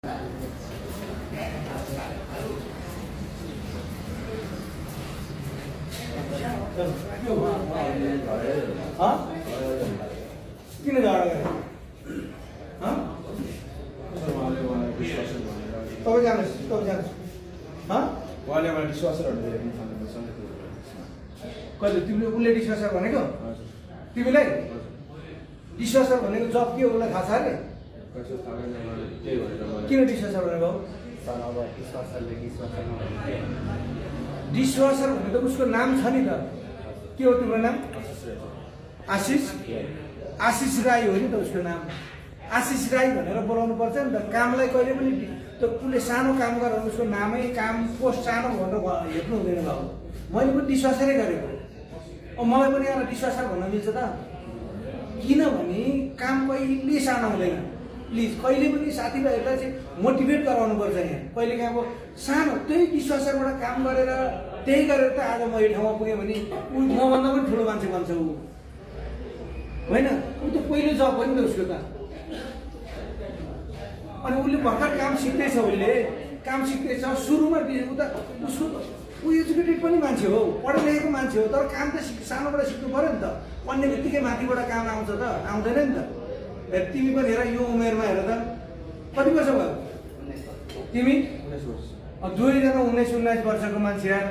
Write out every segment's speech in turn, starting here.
किन झगडा गरे? तपाईँ जानुहोस्, तपाईँ जानुहोस्। उहाँले मलाई डिस्वासरहरू दिएर कहिले तिमीले उसले डिस्वासर भनेको? तिमीलाई डिस्वासर भनेको जब के हो उसलाई थाहा छ अरे? किन डिस्वासर भनेको? डिस्वासर भनेको त उसको नाम छ नि त। के हो तिम्रो नाम? आशिष? आशिष राई हो नि त उसको नाम। आशिष राई भनेर बोलाउनु पर्छ नि त। कामलाई कहिले पनि त उसले सानो काम गरेर उसको नामै काम पोस्ट सानो भनेर हेर्नु हुँदैन बाबु। मैले पनि डिस्वासरै गरेको। मलाई पनि एउटा डिस्वासर भन्न मिल्छ त? किनभने काम कहिले सानो हुँदैन। प्लिज कहिले पनि साथीभाइहरूलाई चाहिँ मोटिभेट गराउनु पर्छ। यहाँ कहिले काहीँ अब सानो त्यही डिस्वासरबाट काम गरेर त्यही गरेर त आज म यो ठाउँमा पुगेँ भने ऊ मभन्दा पनि ठुलो मान्छे भन्छ ऊ होइन। ऊ त पहिलो जब हो नि त उसको त। अनि उसले भर्खर काम सिक्दैछ। उसले काम सिक्दैछ सुरुमा ऊ त उसको ऊ एजुकेटेड पनि मान्छे हो, पढे लेखेको मान्छे हो, तर काम त सानोबाट सिक्नु पऱ्यो नि त। पढ्ने बित्तिकै माथिबाट काम आउँछ त? आउँदैन नि त। तिमी पनि हेर यो उमेरमा हेर त कति वर्ष भयो तिमी? 19 19 वर्षको मान्छे यार।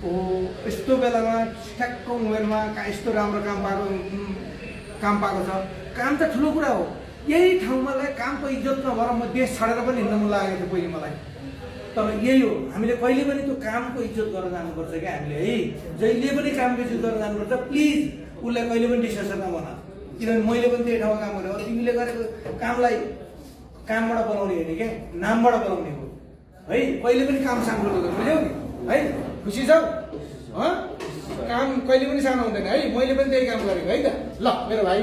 ओ यस्तो बेलामा ठ्याक्क उमेरमा यस्तो राम्रो काम पाएको छ। काम त ठुलो कुरा हो। यही ठाउँमा कामको इज्जत नभएर म देश छाडेर पनि हिँड्न मन लागेको थियो पहिले मलाई। तर यही हो, हामीले कहिले पनि त्यो कामको इज्जत गरेर जानुपर्छ क्या हामीले है। जहिले पनि कामको इज्जत गरेर जानुपर्छ। प्लिज उसलाई कहिले पनि डिस्कसन नबना। किनभने मैले पनि त्यही ठाउँमा काम गरेँ। तिमीले गरेको कामलाई कामबाट बनाउने होइन क्या, नामबाट बनाउने हो है। कहिले पनि काम सानो गर्नु बुझ्यौ नि है? खुसी छौ? काम कहिले पनि सानो हुँदैन है। मैले पनि त्यही काम गरेको है त। ल मेरो भाइ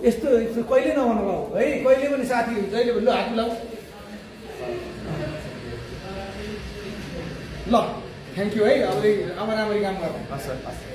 यस्तो कहिले नभन्नु भाउ है। कहिले पनि साथी जहिले पनि ल हात मिलाऊ। ल थ्याङ्क यू है। अब राम्ररी काम गर्नु।